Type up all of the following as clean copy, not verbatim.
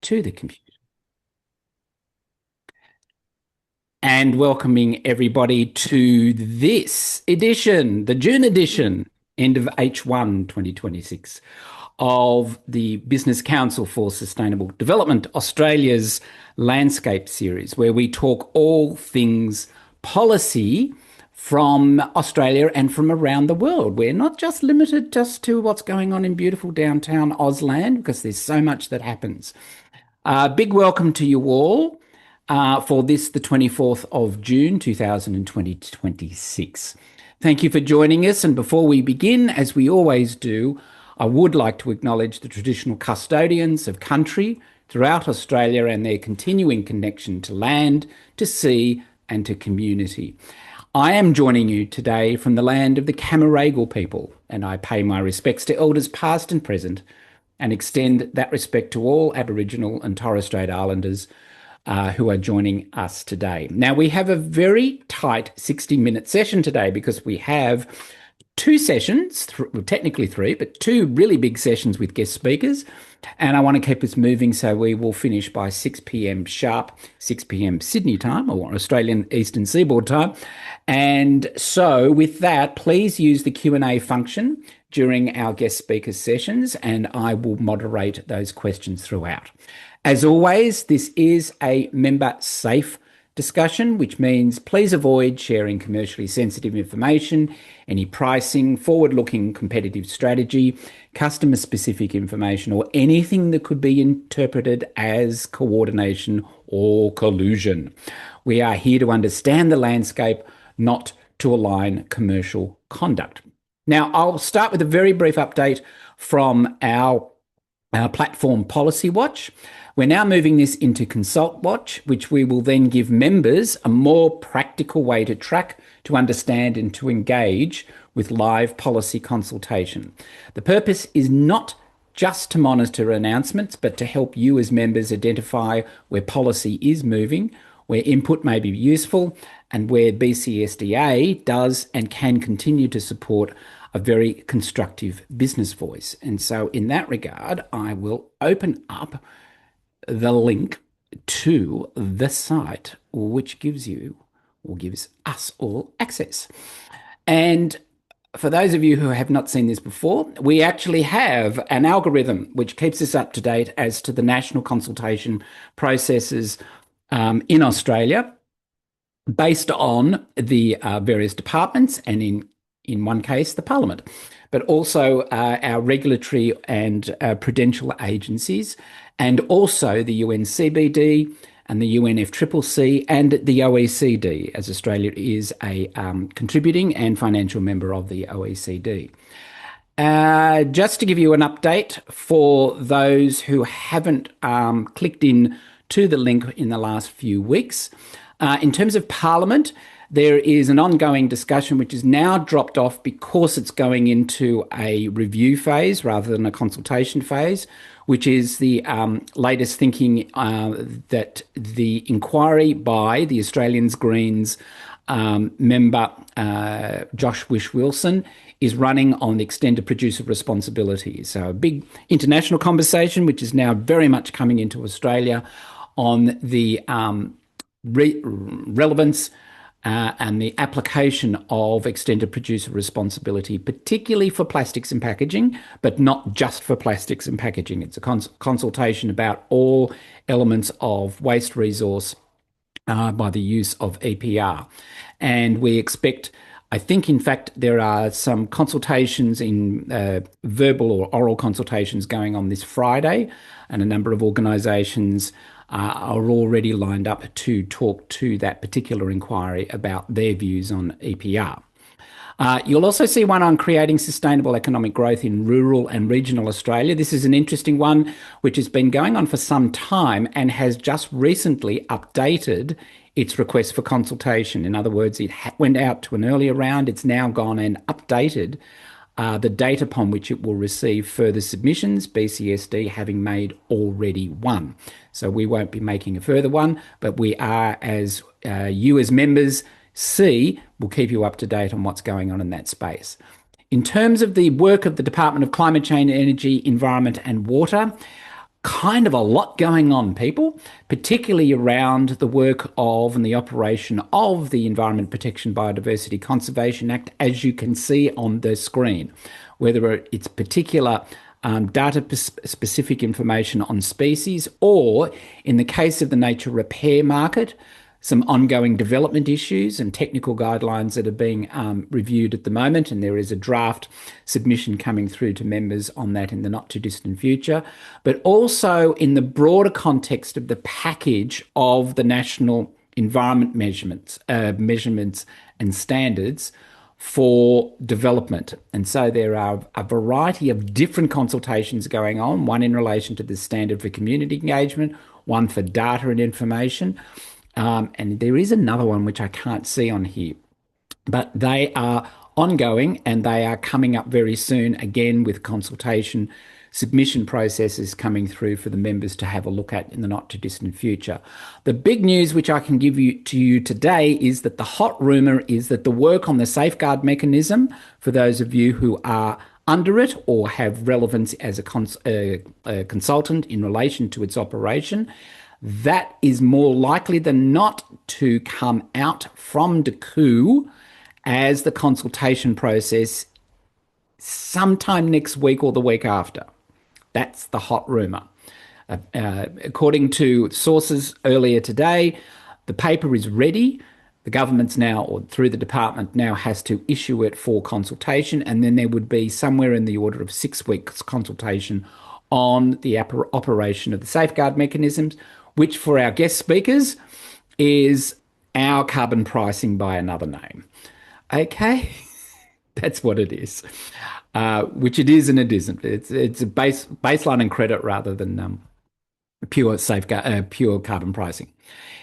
to the computer. And welcoming everybody to this edition, the June edition, end of H1 2026, of the Business Council for Sustainable Development Australia's Landscape series, where we talk all things policy from Australia and from around the world. We're not just limited just to what's going on in beautiful downtown Auslan, because there's so much that happens. Big welcome to you all for this, the 24th of June, 2026. Thank you for joining us. And before we begin, as we always do, I would like to acknowledge the traditional custodians of country throughout Australia and their continuing connection to land, to sea, and to community. I am joining you today from the land of the Camaragal people, and I pay my respects to elders past and present, and extend that respect to all Aboriginal and Torres Strait Islanders who are joining us today. Now, we have a very tight 60-minute session today because we have two sessions, well, technically three, but two really big sessions with guest speakers. And I want to keep us moving, so we will finish by 6 p.m. sharp, 6 p.m. Sydney time, or Australian Eastern Seaboard time. And so with that, please use the Q&A function during our guest speaker sessions, and I will moderate those questions throughout. As always, this is a member-safe discussion, which means please avoid sharing commercially sensitive information, any pricing, forward-looking competitive strategy, customer-specific information, or anything that could be interpreted as coordination or collusion. We are here to understand the landscape, not to align commercial conduct. Now, I'll start with a very brief update from our platform Policy Watch. We're now moving this into Consult Watch, which we will then give members a more practical way to track, to understand, and to engage with live policy consultation. The purpose is not just to monitor announcements, but to help you as members identify where policy is moving, where input may be useful, and where BCSDA does and can continue to support a very constructive business voice. And so in that regard, I will open up the link to the site, which gives you, or gives us all, access. And for those of you who have not seen this before, we actually have an algorithm which keeps us up to date as to the national consultation processes in Australia, based on the various departments, and in one case, the Parliament, but also our regulatory and prudential agencies, and also the UNCBD and the UNFCCC and the OECD, as Australia is a contributing and financial member of the OECD. Just to give you an update for those who haven't clicked in to the link in the last few weeks, in terms of Parliament, there is an ongoing discussion which is now dropped off because it's going into a review phase rather than a consultation phase, which is the latest thinking that the inquiry by the Australians Greens member Josh Wish-Wilson is running on extended producer responsibility. So a big international conversation, which is now very much coming into Australia on the relevance and the application of extended producer responsibility, particularly for plastics and packaging, but not just for plastics and packaging. It's a consultation about all elements of waste resource by the use of EPR. And we expect, I think, in fact, there are some consultations in verbal or oral consultations going on this Friday, and a number of organisations are already lined up to talk to that particular inquiry about their views on EPR. You'll also see one on creating sustainable economic growth in rural and regional Australia. This is an interesting one which has been going on for some time and has just recently updated its request for consultation. In other words, it went out to an earlier round. It's now gone and updated the date upon which it will receive further submissions, BCSD having made already one. So we won't be making a further one, but we are, as you as members see, we'll keep you up to date on what's going on in that space. In terms of the work of the Department of Climate Change, Energy, Environment and Water, kind of a lot going on, people, particularly around the work of and the operation of the Environment Protection Biodiversity Conservation Act, as you can see on the screen, whether it's particular data-specific information on species, or in the case of the nature repair market, some ongoing development issues and technical guidelines that are being reviewed at the moment, and there is a draft submission coming through to members on that in the not too distant future, but also in the broader context of the package of the national environment measurements and standards for development. And so there are a variety of different consultations going on, one in relation to the standard for community engagement, one for data and information. And there is another one which I can't see on here, but they are ongoing and they are coming up very soon, again with consultation submission processes coming through for the members to have a look at in the not too distant future. The big news which I can give to you today is that the hot rumour is that the work on the safeguard mechanism, for those of you who are under it or have relevance as a consultant in relation to its operation, that is more likely than not to come out from DCU as the consultation process sometime next week or the week after. That's the hot rumour. According to sources earlier today, the paper is ready. The government's now, or through the department now, has to issue it for consultation, and then there would be somewhere in the order of 6 weeks consultation on the operation of the safeguard mechanisms, which for our guest speakers is our carbon pricing by another name. Okay, that's what it is, which it is and it isn't. It's a baseline and credit rather than pure carbon pricing.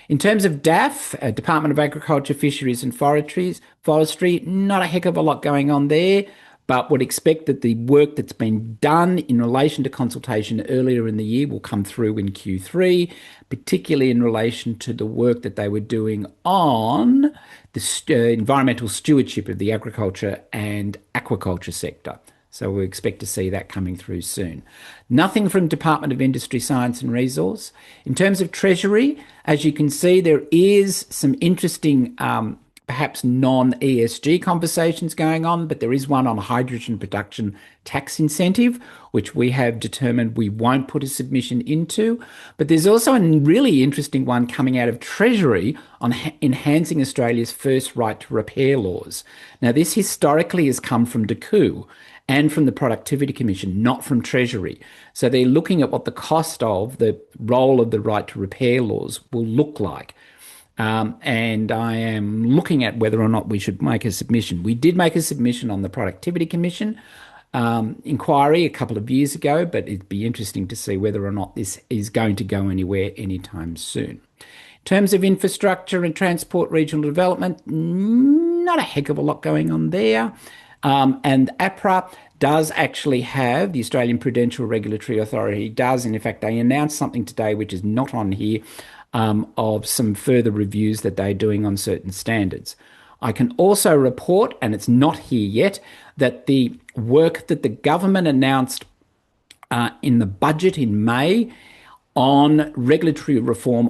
In terms of DAF, Department of Agriculture, Fisheries and Forestry, not a heck of a lot going on there, but would expect that the work that's been done in relation to consultation earlier in the year will come through in Q3, particularly in relation to the work that they were doing on the environmental stewardship of the agriculture and aquaculture sector. So we expect to see that coming through soon. Nothing from Department of Industry, Science and Resource. In terms of Treasury, as you can see, there is some interesting perhaps non-ESG conversations going on, but there is one on hydrogen production tax incentive, which we have determined we won't put a submission into. But there's also a really interesting one coming out of Treasury on enhancing Australia's first right to repair laws. Now, this historically has come from DCU and from the Productivity Commission, not from Treasury. So they're looking at what the cost of the role of the right to repair laws will look like. And I am looking at whether or not we should make a submission. We did make a submission on the Productivity Commission inquiry a couple of years ago, but it'd be interesting to see whether or not this is going to go anywhere anytime soon. In terms of infrastructure and transport regional development, not a heck of a lot going on there. And APRA does actually have, the Australian Prudential Regulatory Authority does, and in fact they announced something today which is not on here, of some further reviews that they're doing on certain standards. I can also report, and it's not here yet, that the work that the government announced in the budget in May on regulatory reform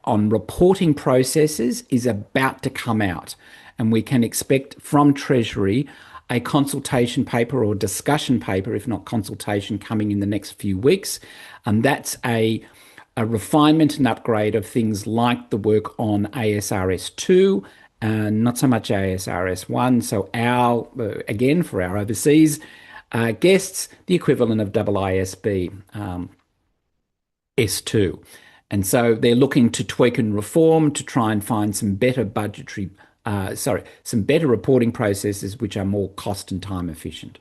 on reporting processes is about to come out. And we can expect from Treasury a consultation paper or discussion paper, if not consultation, coming in the next few weeks. And that's a refinement and upgrade of things like the work on ASRS 2, and not so much ASRS 1. So our, again, for our overseas guests, the equivalent of ISB S2. And so they're looking to tweak and reform to try and find some better some better reporting processes which are more cost and time efficient.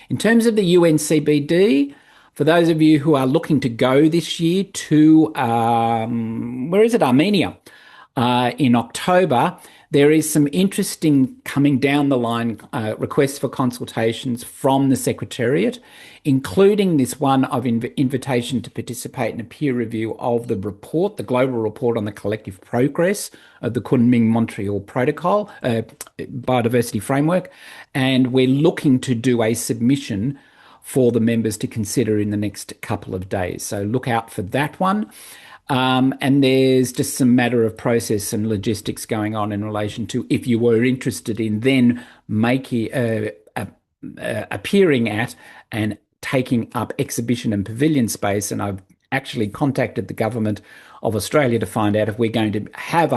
In terms of the UNCBD, for those of you who are looking to go this year to, Armenia, in October, there is some interesting coming down the line requests for consultations from the Secretariat, including this one of invitation to participate in a peer review of the report, the global report on the collective progress of the Kunming-Montreal Protocol, Biodiversity Framework. And we're looking to do a submission for the members to consider in the next couple of days. So look out for that one. And there's just some matter of process and logistics going on in relation to if you were interested in then making appearing at and taking up exhibition and pavilion space. And I've actually contacted the government of Australia to find out if we're going to have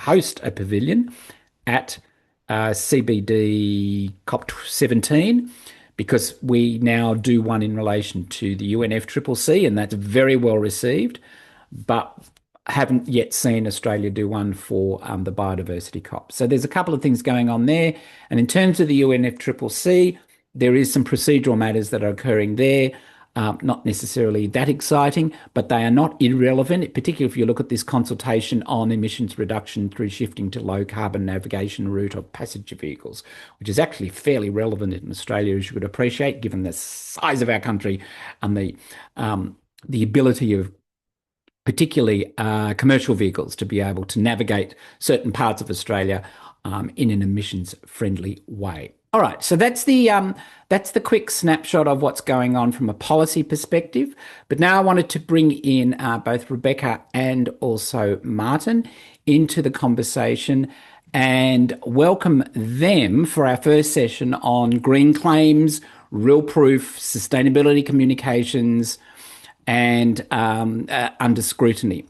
host a pavilion at CBD COP17, because we now do one in relation to the UNFCCC, and that's very well received, but haven't yet seen Australia do one for the biodiversity COP. So there's a couple of things going on there. And in terms of the UNFCCC, there is some procedural matters that are occurring there. Not necessarily that exciting, but they are not irrelevant, particularly if you look at this consultation on emissions reduction through shifting to low carbon navigation route of passenger vehicles, which is actually fairly relevant in Australia, as you would appreciate, given the size of our country and the ability of particularly commercial vehicles to be able to navigate certain parts of Australia in an emissions-friendly way. All right, so that's the quick snapshot of what's going on from a policy perspective. But now I wanted to bring in both Rebecca and also Martin into the conversation and welcome them for our first session on green claims, real proof, sustainability communications, and under scrutiny.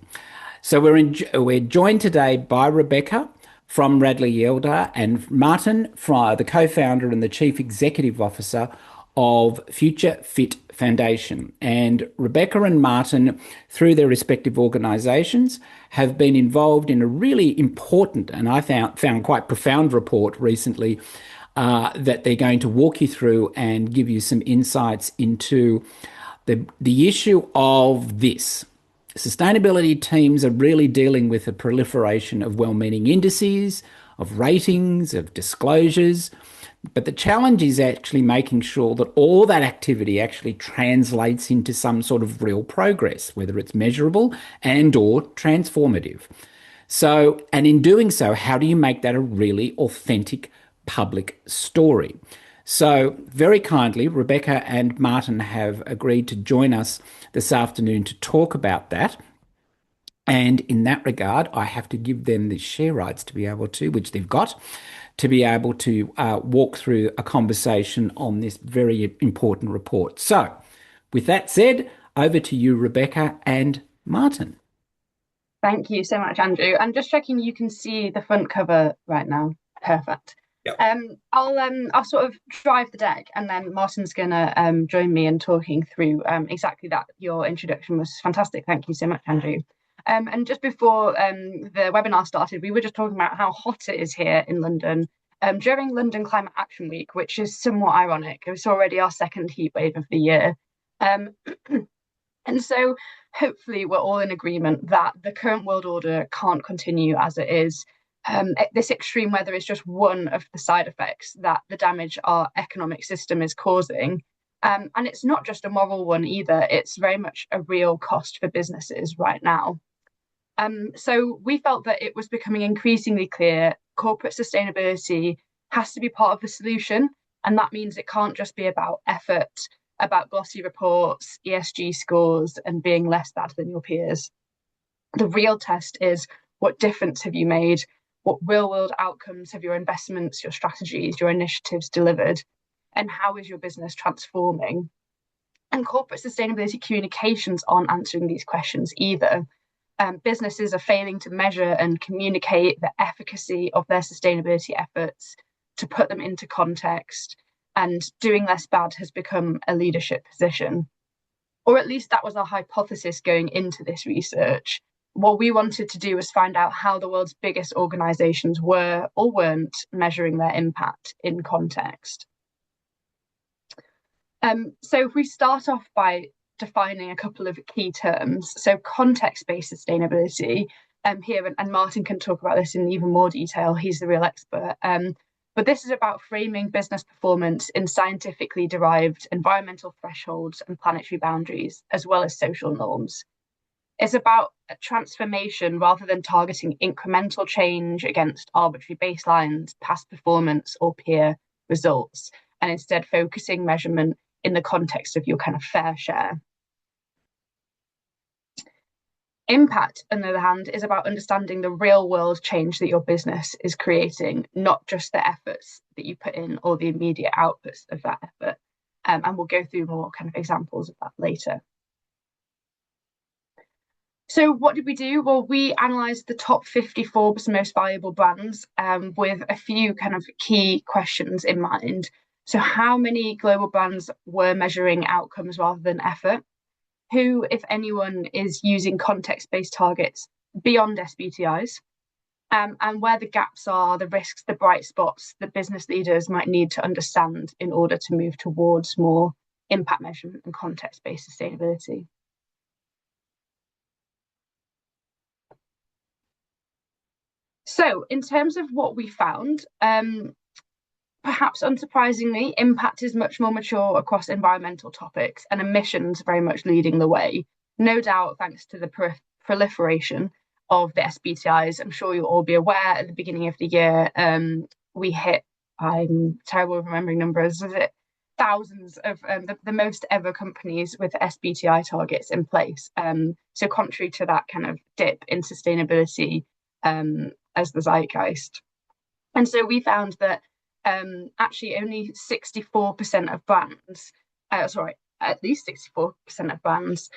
So we're joined today by Rebecca from Radley Yeldar and Martin, from the co-founder and the chief executive officer of Future Fit Foundation. And Rebecca and Martin, through their respective organisations, have been involved in a really important and I found quite profound report recently that they're going to walk you through and give you some insights into the issue of this. Sustainability teams are really dealing with the proliferation of well-meaning indices, of ratings, of disclosures. But the challenge is actually making sure that all that activity actually translates into some sort of real progress, whether it's measurable and or transformative. So, and in doing so, how do you make that a really authentic public story? So very kindly, Rebecca and Martin have agreed to join us this afternoon to talk about that. And in that regard, I have to give them the share rights to be able to, which they've got, to be able to walk through a conversation on this very important report. So with that said, over to you, Rebecca and Martin. Thank you so much, Andrew. I'm just checking you can see the front cover right now. Perfect. Yep. I'll sort of drive the deck, and then Martin's gonna join me in talking through exactly that. Your introduction was fantastic. Thank you so much, Andrew. And just before the webinar started, we were just talking about how hot it is here in London during London Climate Action Week, which is somewhat ironic. It's already our second heat wave of the year. And so hopefully we're all in agreement that the current world order can't continue as it is. This extreme weather is just one of the side effects that the damage our economic system is causing. And it's not just a moral one either. It's very much a real cost for businesses right now. So we felt that it was becoming increasingly clear corporate sustainability has to be part of the solution. And that means it can't just be about effort, about glossy reports, ESG scores, and being less bad than your peers. The real test is, what difference have you made? What real-world outcomes have your investments, your strategies, your initiatives delivered? And how is your business transforming? And corporate sustainability communications aren't answering these questions either. Businesses are failing to measure and communicate the efficacy of their sustainability efforts, to put them into context, and doing less bad has become a leadership position. Or at least that was our hypothesis going into this research. What we wanted to do was find out how the world's biggest organizations were or weren't measuring their impact in context. So if we start off by defining a couple of key terms, so context-based sustainability here, and Martin can talk about this in even more detail, he's the real expert. But this is about framing business performance in scientifically derived environmental thresholds and planetary boundaries, as well as social norms. It's about a transformation rather than targeting incremental change against arbitrary baselines, past performance, or peer results, and instead focusing measurement in the context of your kind of fair share. Impact, on the other hand, is about understanding the real world change that your business is creating, not just the efforts that you put in or the immediate outputs of that effort. And we'll go through more kind of examples of that later. So what did we do? Well, we analysed the top 50 Forbes most valuable brands with a few kind of key questions in mind. So how many global brands were measuring outcomes rather than effort? Who, if anyone, is using context-based targets beyond SBTIs? And where the gaps are, the risks, the bright spots that business leaders might need to understand in order to move towards more impact measurement and context-based sustainability. So in terms of what we found, perhaps unsurprisingly, impact is much more mature across environmental topics and emissions very much leading the way. No doubt thanks to the proliferation of the SBTIs. I'm sure you'll all be aware at the beginning of the year, we hit, I'm terrible with remembering numbers, is it thousands of the most ever companies with SBTI targets in place. So contrary to that kind of dip in sustainability as the zeitgeist. And so we found that actually only 64% of brands, at least 64% of brands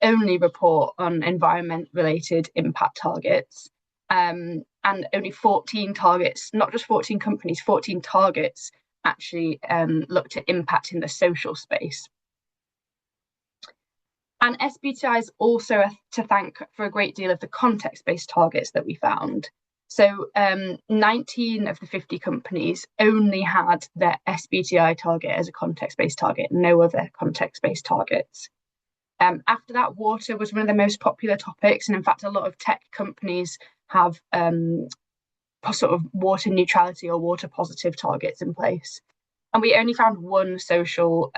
only report on environment-related impact targets. And only 14 targets, not just 14 companies, 14 targets actually looked at impact in the social space. And SBTIs also are to thank for a great deal of the context-based targets that we found. So 19 of the 50 companies only had their SBTI target as a context-based target, no other context-based targets. After that, water was one of the most popular topics. And in fact, a lot of tech companies have sort of water neutrality or water positive targets in place. And we only found one social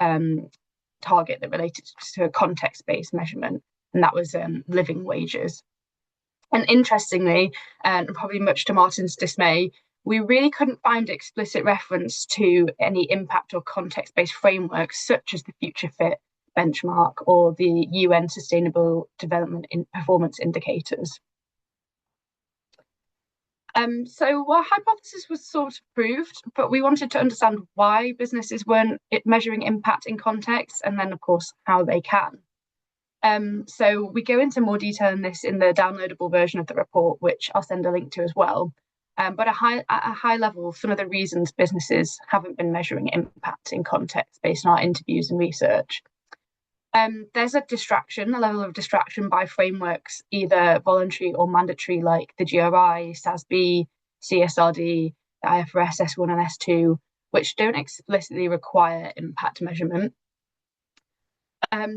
target that related to a context-based measurement, and that was living wages. And interestingly, and probably much to Martin's dismay, we really couldn't find explicit reference to any impact or context-based frameworks such as the Future Fit benchmark or the UN Sustainable Development Performance Indicators. So our hypothesis was sort of proved, but we wanted to understand why businesses weren't measuring impact in context, and then, of course, how they can. So we go into more detail in this in the downloadable version of the report, which I'll send a link to as well. But at a high level, some of the reasons businesses haven't been measuring impact in context based on our interviews and research. There's a level of distraction by frameworks, either voluntary or mandatory, like the GRI, SASB, CSRD, the IFRS S1 and S2, which don't explicitly require impact measurement.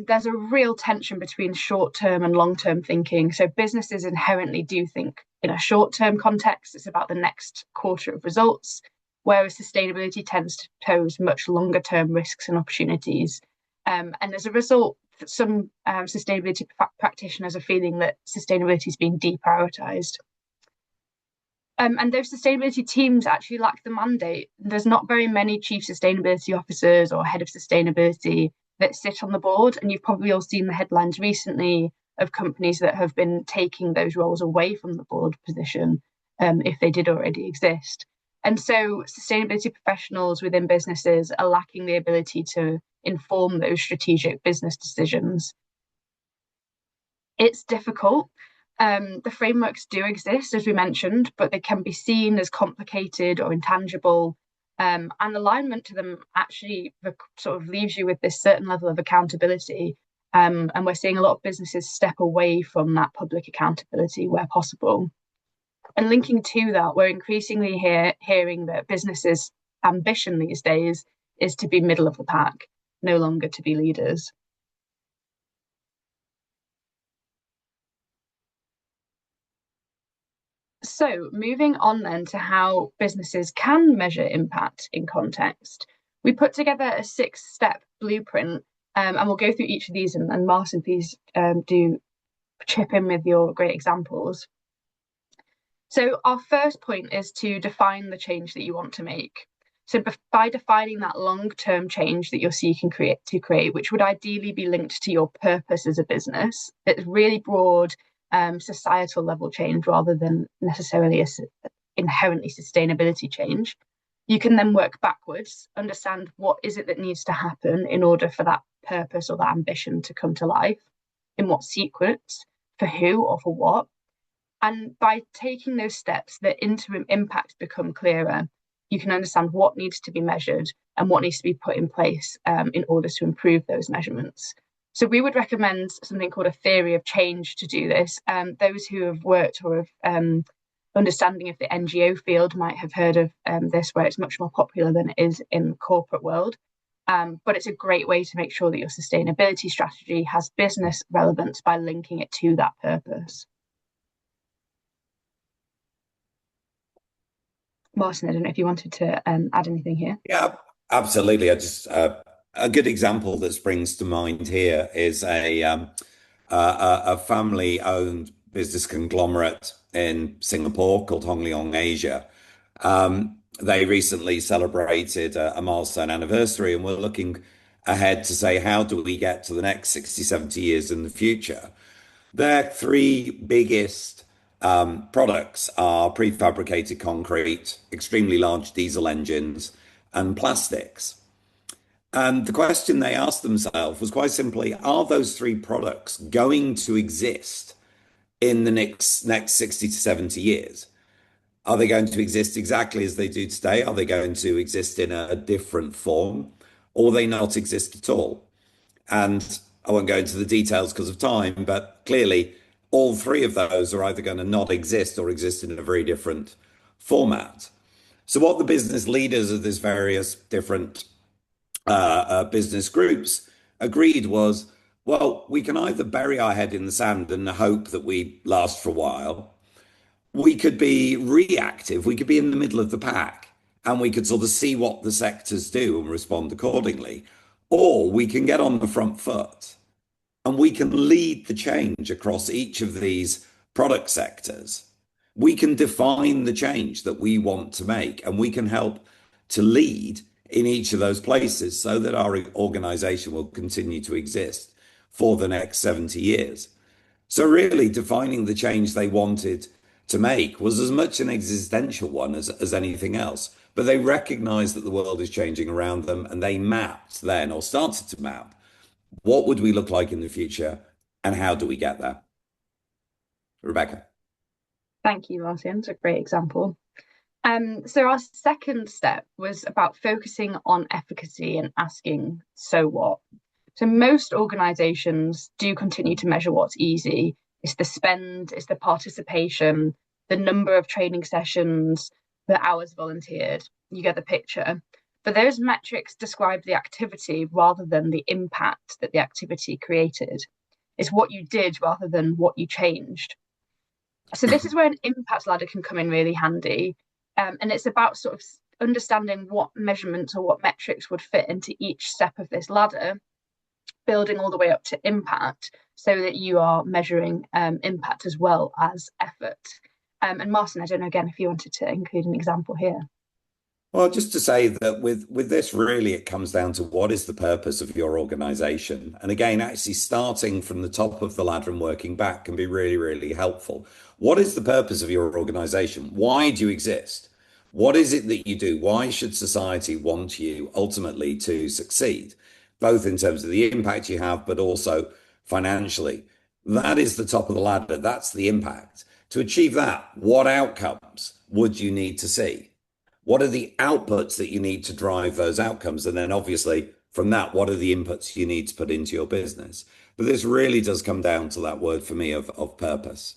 There's a real tension between short-term and long-term thinking. So businesses inherently do think in a short-term context, it's about the next quarter of results, whereas sustainability tends to pose much longer-term risks and opportunities. And as a result, some sustainability practitioners are feeling that sustainability is being deprioritized. And those sustainability teams actually lack the mandate. There's not very many chief sustainability officers or head of sustainability that sit on the board. And you've probably all seen the headlines recently of companies that have been taking those roles away from the board position if they did already exist. And so sustainability professionals within businesses are lacking the ability to inform those strategic business decisions. It's difficult. The frameworks do exist, as we mentioned, but they can be seen as complicated or intangible. And alignment to them actually sort of leaves you with this certain level of accountability. And we're seeing a lot of businesses step away from that public accountability where possible. And linking to that, we're increasingly hearing that businesses' ambition these days is to be middle of the pack, no longer to be leaders. So moving on then to how businesses can measure impact in context, we put together a 6-step blueprint, and we'll go through each of these, and Martin, please do chip in with your great examples. So our first point is to define the change that you want to make. So by defining that long-term change that you're seeking to create, which would ideally be linked to your purpose as a business, it's really broad societal level change rather than necessarily a inherently sustainability change. You can then work backwards, understand what is it that needs to happen in order for that purpose or that ambition to come to life, in what sequence, for who or for what. And by taking those steps, the interim impacts become clearer. You can understand what needs to be measured and what needs to be put in place in order to improve those measurements. So we would recommend something called a theory of change to do this. Those who have worked or have understanding of the NGO field might have heard of this, where it's much more popular than it is in the corporate world. But it's a great way to make sure that your sustainability strategy has business relevance by linking it to that purpose. Martin, I don't know if you wanted to add anything here. Yeah, absolutely. I just a good example that springs to mind here is a family-owned business conglomerate in Singapore called Hong Leong Asia. They recently celebrated a milestone anniversary, and we're looking ahead to say, how do we get to the next 60, 70 years in the future? Their three biggest products are prefabricated concrete, extremely large diesel engines, and plastics. And the question they asked themselves was quite simply, are those three products going to exist in the next 60 to 70 years? Are they going to exist exactly as they do today? Are they going to exist in a different form? Or will they not exist at all? And I won't go into the details because of time, but clearly all three of those are either going to not exist or exist in a very different format. So what the business leaders of these various different business groups agreed was, well, we can either bury our head in the sand and hope that we last for a while. We could be reactive. We could be in the middle of the pack and we could sort of see what the sectors do and respond accordingly. Or we can get on the front foot and we can lead the change across each of these product sectors. We can define the change that we want to make, and we can help to lead in each of those places so that our organization will continue to exist for the next 70 years. So really defining the change they wanted to make was as much an existential one as anything else. But they recognized that the world is changing around them, and they mapped then, or started to map, what would we look like in the future and how do we get there? Rebecca. Thank you, Martin. It's a great example. So our second step was about focusing on efficacy and asking, so what? So most organizations do continue to measure what's easy. It's the spend, it's the participation, the number of training sessions, the hours volunteered. You get the picture. But those metrics describe the activity rather than the impact that the activity created. It's what you did rather than what you changed. So this is where an impact ladder can come in really handy. And it's about sort of understanding what measurements or what metrics would fit into each step of this ladder, building all the way up to impact so that you are measuring impact as well as effort. And Martin, I don't know, again, if you wanted to include an example here. Well, just to say that with this, really, it comes down to what is the purpose of your organization. And again, actually starting from the top of the ladder and working back can be really, really helpful. What is the purpose of your organization? Why do you exist? What is it that you do? Why should society want you ultimately to succeed, both in terms of the impact you have, but also financially? That is the top of the ladder. That's the impact. To achieve that, what outcomes would you need to see? What are the outputs that you need to drive those outcomes? And then obviously from that, what are the inputs you need to put into your business? But this really does come down to that word for me of purpose.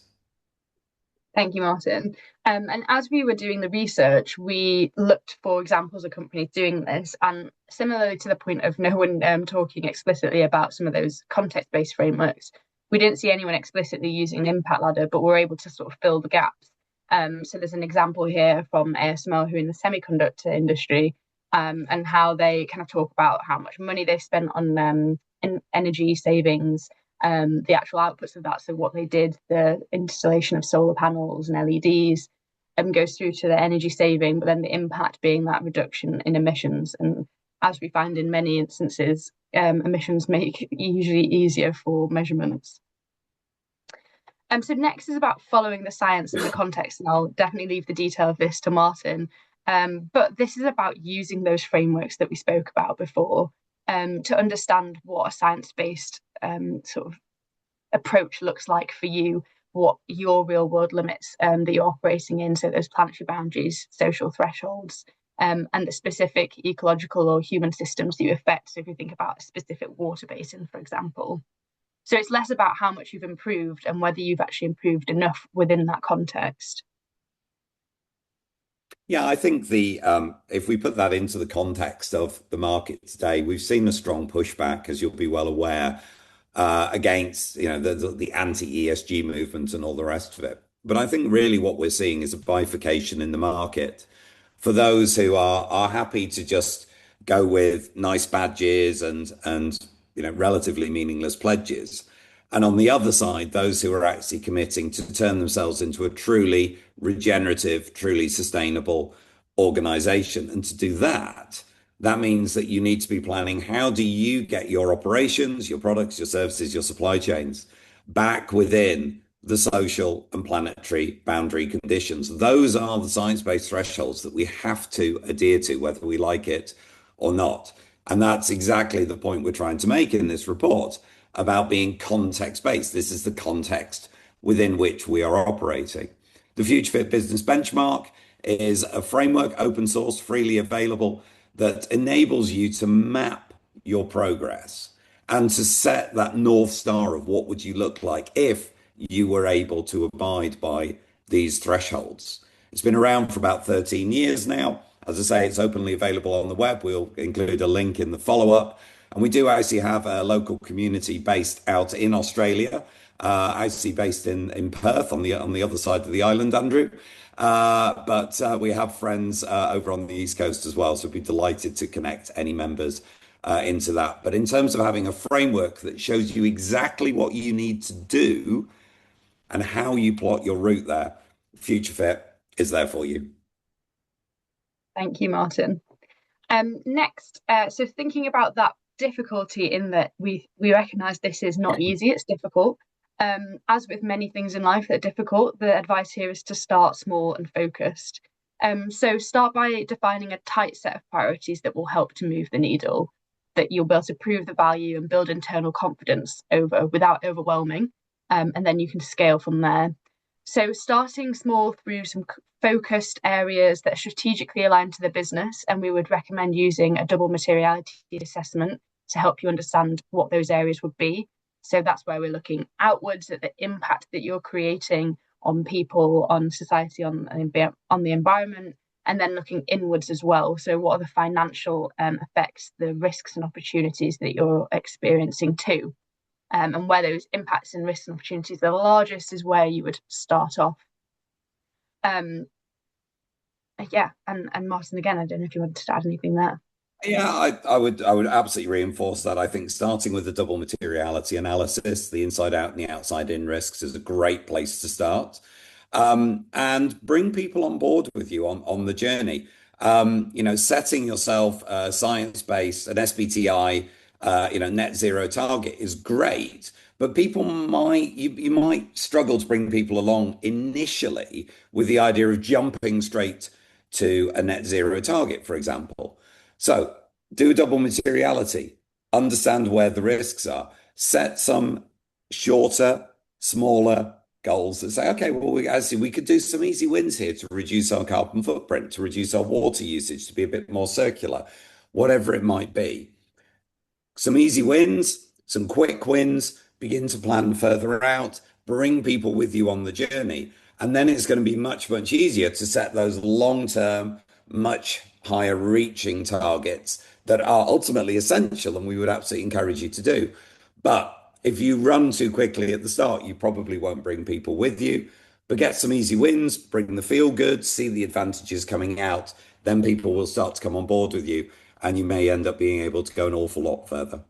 Thank you, Martin. And as we were doing the research, we looked for examples of companies doing this. And similarly to the point of no one talking explicitly about some of those context-based frameworks, we didn't see anyone explicitly using an impact ladder, but we're able to sort of fill the gaps. So there's an example here from ASML, who are in the semiconductor industry, and how they kind of talk about how much money they spent on in energy savings, the actual outputs of that. So what they did, the installation of solar panels and LEDs, goes through to the energy saving, but then the impact being that reduction in emissions. And as we find in many instances, emissions make it usually easier for measurements. So next is about following the science and the context, and I'll definitely leave the detail of this to Martin. But this is about using those frameworks that we spoke about before to understand what a science-based sort of approach looks like for you, what your real world limits that you're operating in, so those planetary boundaries, social thresholds, and the specific ecological or human systems that you affect. So if you think about a specific water basin, for example. So it's less about how much you've improved and whether you've actually improved enough within that context. Yeah, I think if we put that into the context of the market today, we've seen a strong pushback, as you'll be well aware, against the anti-ESG movement and all the rest of it. But I think really what we're seeing is a bifurcation in the market for those who are happy to just go with nice badges and relatively meaningless pledges. And on the other side, those who are actually committing to turn themselves into a truly regenerative, truly sustainable organization. And to do that, that means that you need to be planning, how do you get your operations, your products, your services, your supply chains back within the social and planetary boundary conditions? Those are the science-based thresholds that we have to adhere to, whether we like it or not. And that's exactly the point we're trying to make in this report about being context-based. This is the context within which we are operating. The Future Fit Business Benchmark is a framework, open source, freely available, that enables you to map your progress and to set that North Star of what would you look like if you were able to abide by these thresholds. It's been around for about 13 years now. As I say, it's openly available on the web. We'll include a link in the follow-up. And we do actually have a local community based out in Australia, actually based in Perth on the other side of the island, Andrew. But we have friends over on the East Coast as well. So we'd be delighted to connect any members into that. But in terms of having a framework that shows you exactly what you need to do and how you plot your route there, Future Fit is there for you. Thank you, Martin. Next, so thinking about that difficulty in that we recognise this is not easy, it's difficult. As with many things in life that are difficult, the advice here is to start small and focused. So start by defining a tight set of priorities that will help to move the needle, that you'll be able to prove the value and build internal confidence over without overwhelming, and then you can scale from there. So starting small through some focused areas that are strategically aligned to the business, and we would recommend using a double materiality assessment to help you understand what those areas would be. So that's where we're looking outwards at the impact that you're creating on people, on society, on the environment, and then looking inwards as well. So what are the financial effects, the risks and opportunities that you're experiencing too? And where those impacts and risks and opportunities are the largest is where you would start off. And Martin, again, I don't know if you wanted to add anything there. Yeah, I would absolutely reinforce that. I think starting with the double materiality analysis, the inside out and the outside in risks is a great place to start. And bring people on board with you on the journey. Setting yourself a science-based, an SBTI, net zero target is great, but you might struggle to bring people along initially with the idea of jumping straight to a net zero target, for example. So do double materiality, understand where the risks are, set some shorter, smaller goals that say, okay, well, we could do some easy wins here to reduce our carbon footprint, to reduce our water usage, to be a bit more circular, whatever it might be. Some easy wins, some quick wins, begin to plan further out, bring people with you on the journey. And then it's going to be much, much easier to set those long-term, much higher reaching targets that are ultimately essential and we would absolutely encourage you to do. But if you run too quickly at the start, you probably won't bring people with you. But get some easy wins, bring the feel good, see the advantages coming out, then people will start to come on board with you and you may end up being able to go an awful lot further.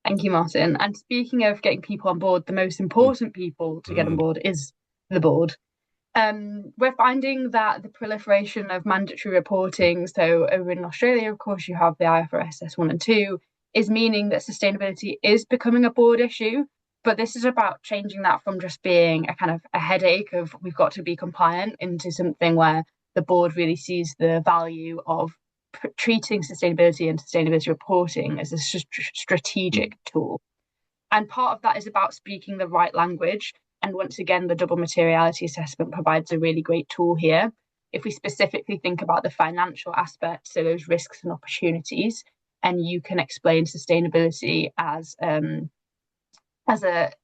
Thank you, Martin. And speaking of getting people on board, the most important people to get on board is the board. We're finding that the proliferation of mandatory reporting, so over in Australia, of course, you have the IFRS S1 and 2, is meaning that sustainability is becoming a board issue. But this is about changing that from just being a kind of a headache of we've got to be compliant into something where the board really sees the value of treating sustainability and sustainability reporting as a strategic tool. And part of that is about speaking the right language. And once again, the double materiality assessment provides a really great tool here. If we specifically think about the financial aspects, so those risks and opportunities, and you can explain sustainability as a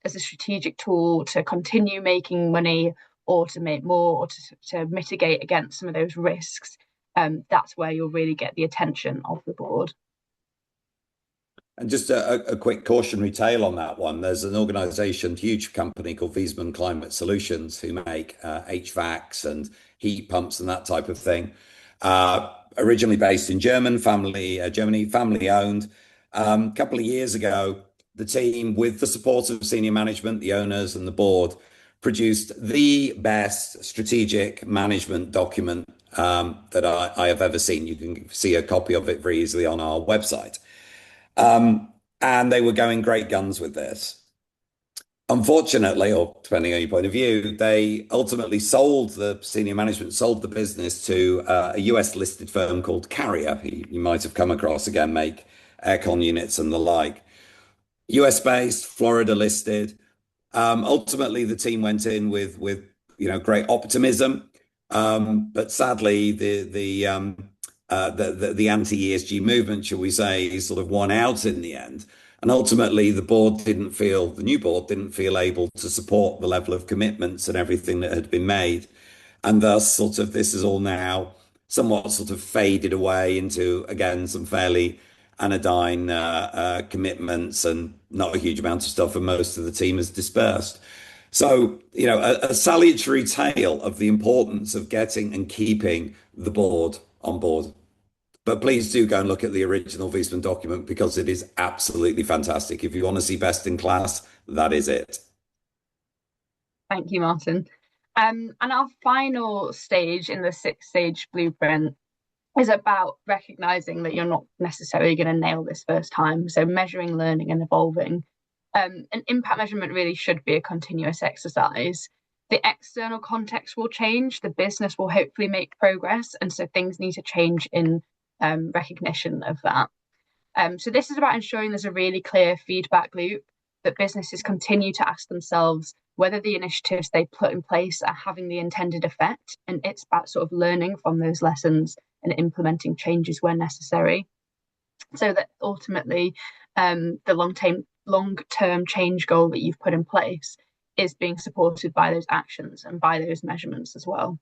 strategic tool to continue making money or to make more or to mitigate against some of those risks, that's where you'll really get the attention of the board. And just a quick cautionary tale on that one. There's an organization, huge company called Wiesmann Climate Solutions, who make HVACs and heat pumps and that type of thing. Originally based in Germany, family owned. A couple of years ago, the team, with the support of senior management, the owners and the board, produced the best strategic management document that I have ever seen. You can see a copy of it very easily on our website. And they were going great guns with this. Unfortunately, or depending on your point of view, they ultimately senior management sold the business to a US listed firm called Carrier, who you might have come across, again, make aircon units and the like. US based, Florida listed. Ultimately, the team went in with great optimism. But sadly, the anti-ESG movement, shall we say, sort of won out in the end. And ultimately, the new board didn't feel able to support the level of commitments and everything that had been made. And thus, this is all now somewhat faded away into, again, some fairly anodyne commitments and not a huge amount of stuff, and most of the team is dispersed. So, a salutary tale of the importance of getting and keeping the board on board. But please do go and look at the original Wiesmann document because it is absolutely fantastic. If you want to see best in class, that is it. Thank you, Martin. And our final stage in the 6-stage blueprint is about recognizing that you're not necessarily going to nail this first time. So measuring, learning, and evolving. And impact measurement really should be a continuous exercise. The external context will change, the business will hopefully make progress, and so things need to change in recognition of that. So this is about ensuring there's a really clear feedback loop, that businesses continue to ask themselves whether the initiatives they put in place are having the intended effect, and it's about learning from those lessons and implementing changes where necessary, so that ultimately the long-term change goal that you've put in place is being supported by those actions and by those measurements as well.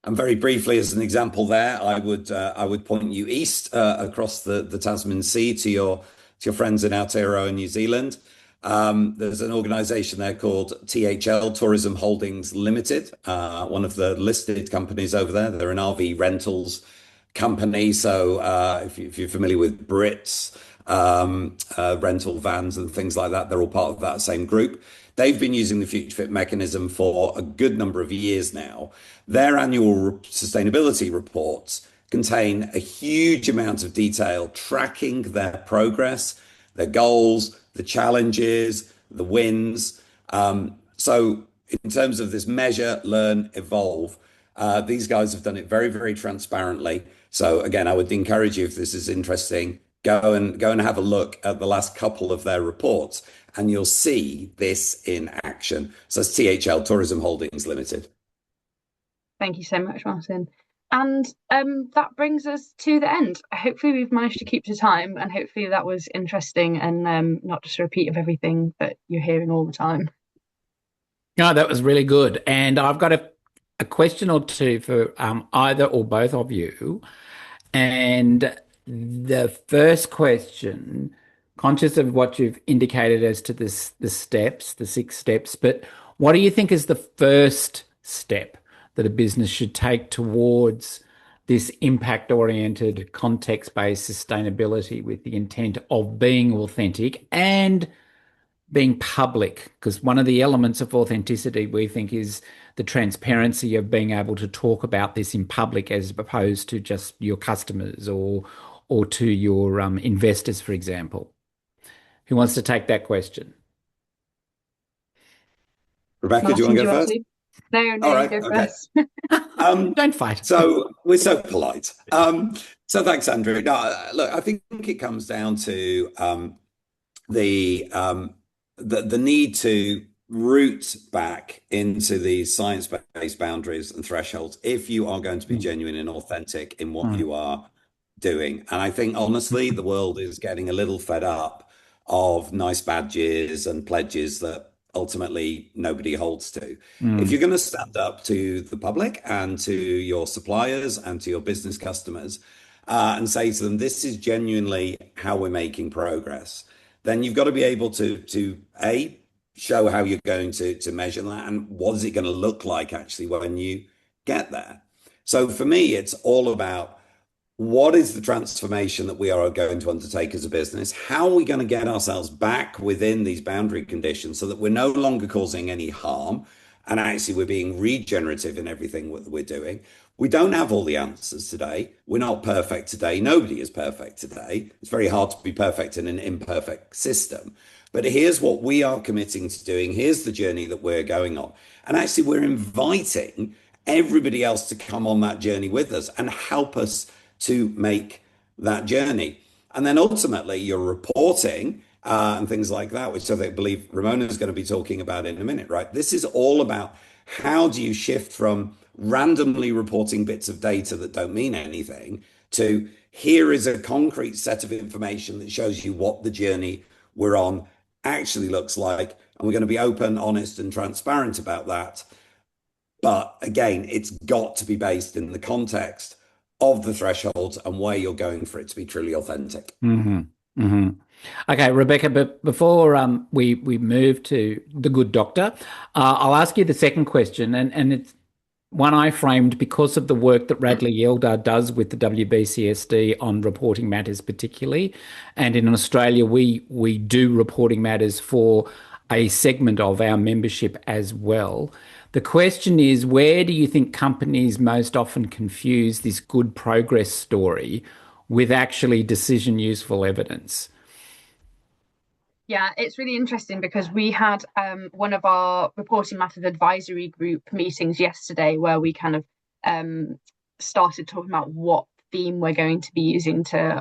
And very briefly, as an example there, I would point you east across the Tasman Sea to your friends in Aotearoa, New Zealand. There's an organisation there called THL Tourism Holdings Limited, one of the listed companies over there. They're an RV rentals company. So if you're familiar with Brits, rental vans and things like that, they're all part of that same group. They've been using the Future Fit mechanism for a good number of years now. Their annual sustainability reports contain a huge amount of detail tracking their progress, their goals, the challenges, the wins. So in terms of this measure, learn, evolve, these guys have done it very, very transparently. So again, I would encourage you, if this is interesting, go and have a look at the last couple of their reports, and you'll see this in action. So it's THL Tourism Holdings Limited. Thank you so much, Martin. And that brings us to the end. Hopefully we've managed to keep to time, and hopefully that was interesting and not just a repeat of everything that you're hearing all the time. No, that was really good. And I've got a question or two for either or both of you. And the first question, conscious of what you've indicated as to the steps, the 6 steps, but what do you think is the first step that a business should take towards this impact-oriented, context-based sustainability with the intent of being authentic and being public, because one of the elements of authenticity we think is the transparency of being able to talk about this in public as opposed to just your customers or to your investors, for example. Who wants to take that question? Rebecca, do you want to go first? No, All right, you go okay. first. Don't fight. So we're so polite. So thanks, Andrew. No, look, I think it comes down to the need to root back into the science-based boundaries and thresholds if you are going to be genuine and authentic in what you are doing. And I think honestly, the world is getting a little fed up of nice badges and pledges that ultimately nobody holds to. If you're going to stand up to the public and to your suppliers and to your business customers and say to them, this is genuinely how we're making progress, then you've got to be able to A, show how you're going to measure that and what is it going to look like actually when you get there. So for me, it's all about what is the transformation that we are going to undertake as a business? How are we going to get ourselves back within these boundary conditions so that we're no longer causing any harm and actually we're being regenerative in everything that we're doing? We don't have all the answers today. We're not perfect today. Nobody is perfect today. It's very hard to be perfect in an imperfect system. But here's what we are committing to doing. Here's the journey that we're going on. And actually, we're inviting everybody else to come on that journey with us and help us to make that journey. And then ultimately you're reporting and things like that, which I believe Rimona is going to be talking about in a minute, right? This is all about how do you shift from randomly reporting bits of data that don't mean anything to here is a concrete set of information that shows you what the journey we're on actually looks like. And we're going to be open, honest, and transparent about that. But again, it's got to be based in the context of the thresholds and where you're going for it to be truly authentic. Okay, Rebecca, but before we move to the good doctor, I'll ask you the second question, and it's one I framed because of the work that Radley Yeldar does with the WBCSD on reporting matters particularly. And in Australia, we do reporting matters for a segment of our membership as well. The question is, where do you think companies most often confuse this good progress story with actually decision useful evidence? Yeah, it's really interesting because we had one of our reporting matters advisory group meetings yesterday where we kind of started talking about what theme we're going to be using to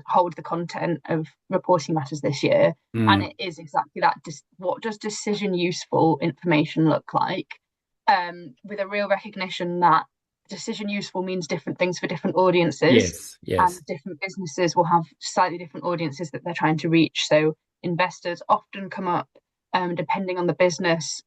hold the content of reporting matters this year. And it is exactly that. What does decision useful information look like? With a real recognition that decision useful means different things for different audiences. Yes. And different businesses will have slightly different audiences that they're trying to reach. So investors often come up, depending on the business,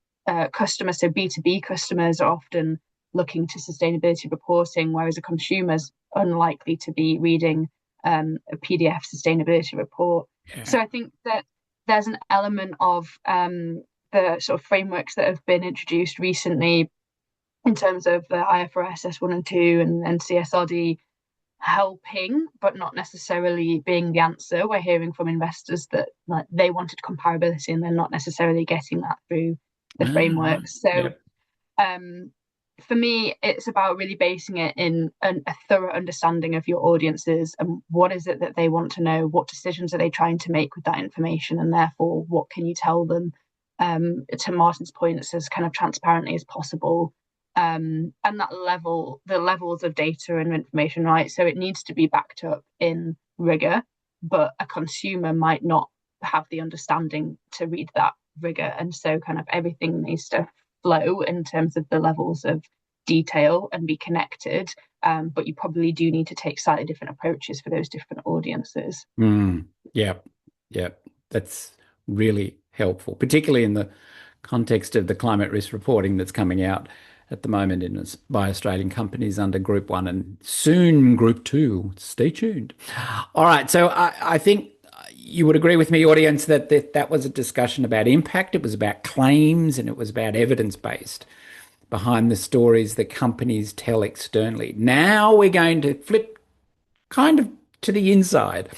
customers. So B2B customers are often looking to sustainability reporting, whereas a consumer's unlikely to be reading a PDF sustainability report. Yeah. So I think that there's an element of the sort of frameworks that have been introduced recently in terms of the IFRS S1 and 2 and CSRD helping, but not necessarily being the answer. We're hearing from investors that they wanted comparability and they're not necessarily getting that through the frameworks. So for me, it's about really basing it in a thorough understanding of your audiences and what is it that they want to know, what decisions are they trying to make with that information, and therefore what can you tell them, to Martin's points, as kind of transparently as possible. And that the levels of data and information, right? So it needs to be backed up in rigor, but a consumer might not have the understanding to read that rigor. And so kind of everything needs to flow in terms of the levels of detail and be connected. But you probably do need to take slightly different approaches for those different audiences. Yeah. That's really helpful, particularly in the context of the climate risk reporting that's coming out at the moment by Australian companies under Group 1 and soon Group 2. Stay tuned. All right. So I think you would agree with me, audience, that was a discussion about impact. It was about claims and it was about evidence-based behind the stories that companies tell externally. Now we're going to flip kind of to the inside.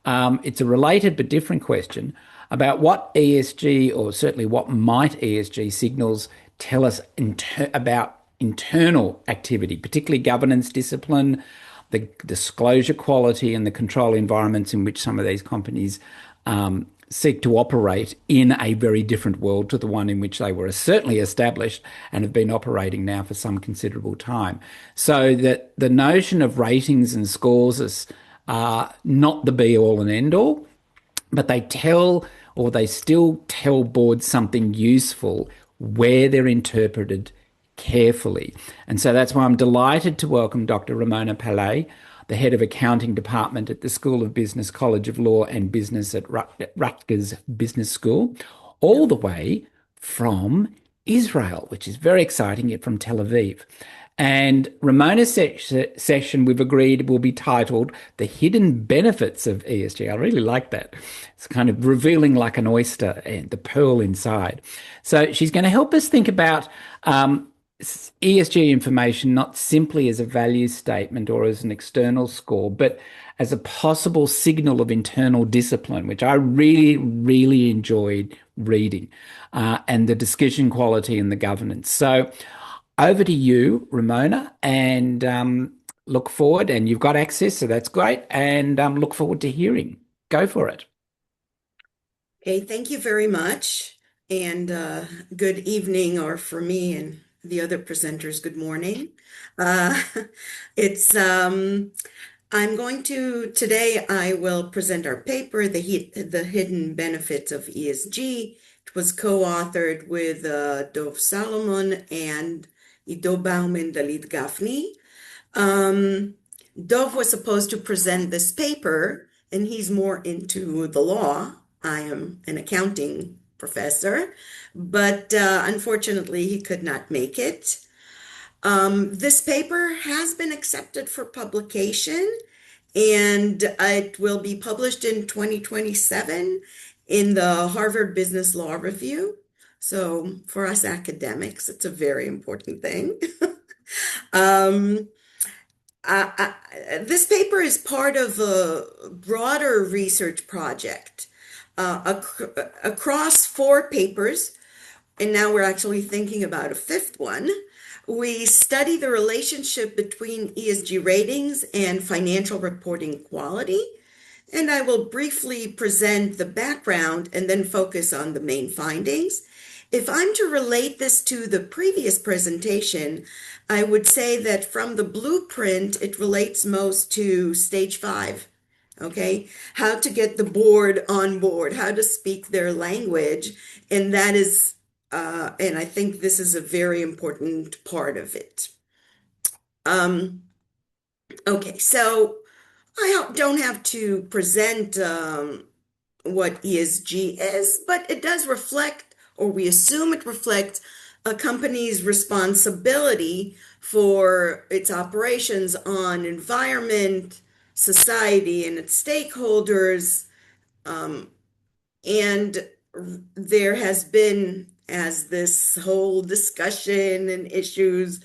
It's a related but different question. about what ESG, or certainly what might ESG signals tell us about internal activity, particularly governance discipline, the disclosure quality, and the control environments in which some of these companies seek to operate in a very different world to the one in which they were certainly established and have been operating now for some considerable time. So that the notion of ratings and scores is not the be all and end all, but they still tell boards something useful where they're interpreted carefully. And so that's why I'm delighted to welcome Dr. Rimona Palas, the head of accounting department at the School of Business, College of Law and Business at Rutgers Business School, all the way from Israel, which is very exciting, yet from Tel Aviv. And Rimona's session, we've agreed, will be titled The Hidden Benefits of ESG. I really like that. It's kind of revealing like an oyster and the pearl inside. So she's going to help us think about ESG information not simply as a value statement or as an external score, but as a possible signal of internal discipline, which I really, really enjoyed reading, and the discussion quality and the governance. So over to you, Rimona, and look forward, and you've got access, so that's great, and look forward to hearing. Go for it. Okay, thank you very much, and good evening, or for me and the other presenters, good morning. Today I will present our paper, The Hidden Benefits of ESG. It was co-authored with Dov Salomon and Ido Baum and Dalit Gafni. Dov was supposed to present this paper, and he's more into the law. I am an accounting professor, but unfortunately he could not make it. This paper has been accepted for publication, and it will be published in 2027 in the Harvard Business Law Review. So for us academics, it's a very important thing. This paper is part of a broader research project across 4 papers, and now we're actually thinking about a 5th one. We study the relationship between ESG ratings and financial reporting quality, and I will briefly present the background and then focus on the main findings. If I'm to relate this to the previous presentation, I would say that from the blueprint, it relates most to stage 5. Okay, how to get the board on board, how to speak their language, and that is, and I think this is a very important part of it. Okay, so I don't have to present what ESG is, but it does reflect, or we assume it reflects, a company's responsibility for its operations on environment, society, and its stakeholders. And there has been, as this whole discussion and issues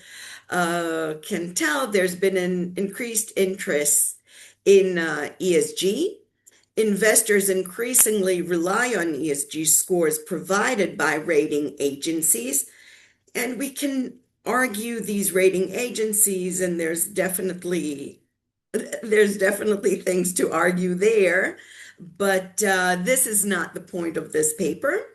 can tell, there's been an increased interest in ESG. Investors increasingly rely on ESG scores provided by rating agencies, and we can argue these rating agencies, and there's definitely things to argue there, but this is not the point of this paper.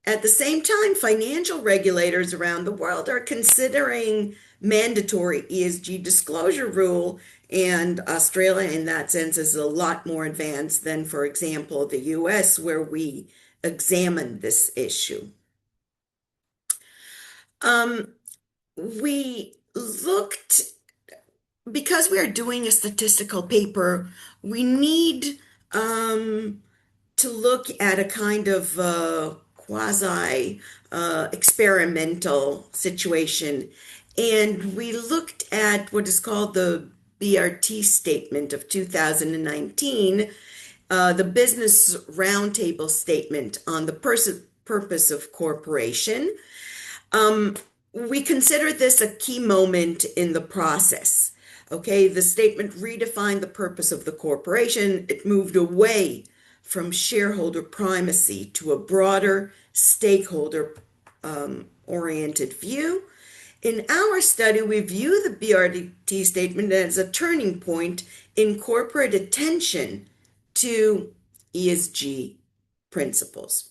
At the same time, financial regulators around the world are considering mandatory ESG disclosure rule, and Australia in that sense is a lot more advanced than, for example, the US, where we examined this issue. We looked, because we are doing a statistical paper, we need to look at a kind of quasi experimental situation. And we looked at what is called the BRT statement of 2019, the Business Roundtable statement on the purpose of corporation. We consider this a key moment in the process. Okay, the statement redefined the purpose of the corporation. It moved away from shareholder primacy to a broader stakeholder oriented view. In our study, we view the BRT statement as a turning point in corporate attention to ESG principles.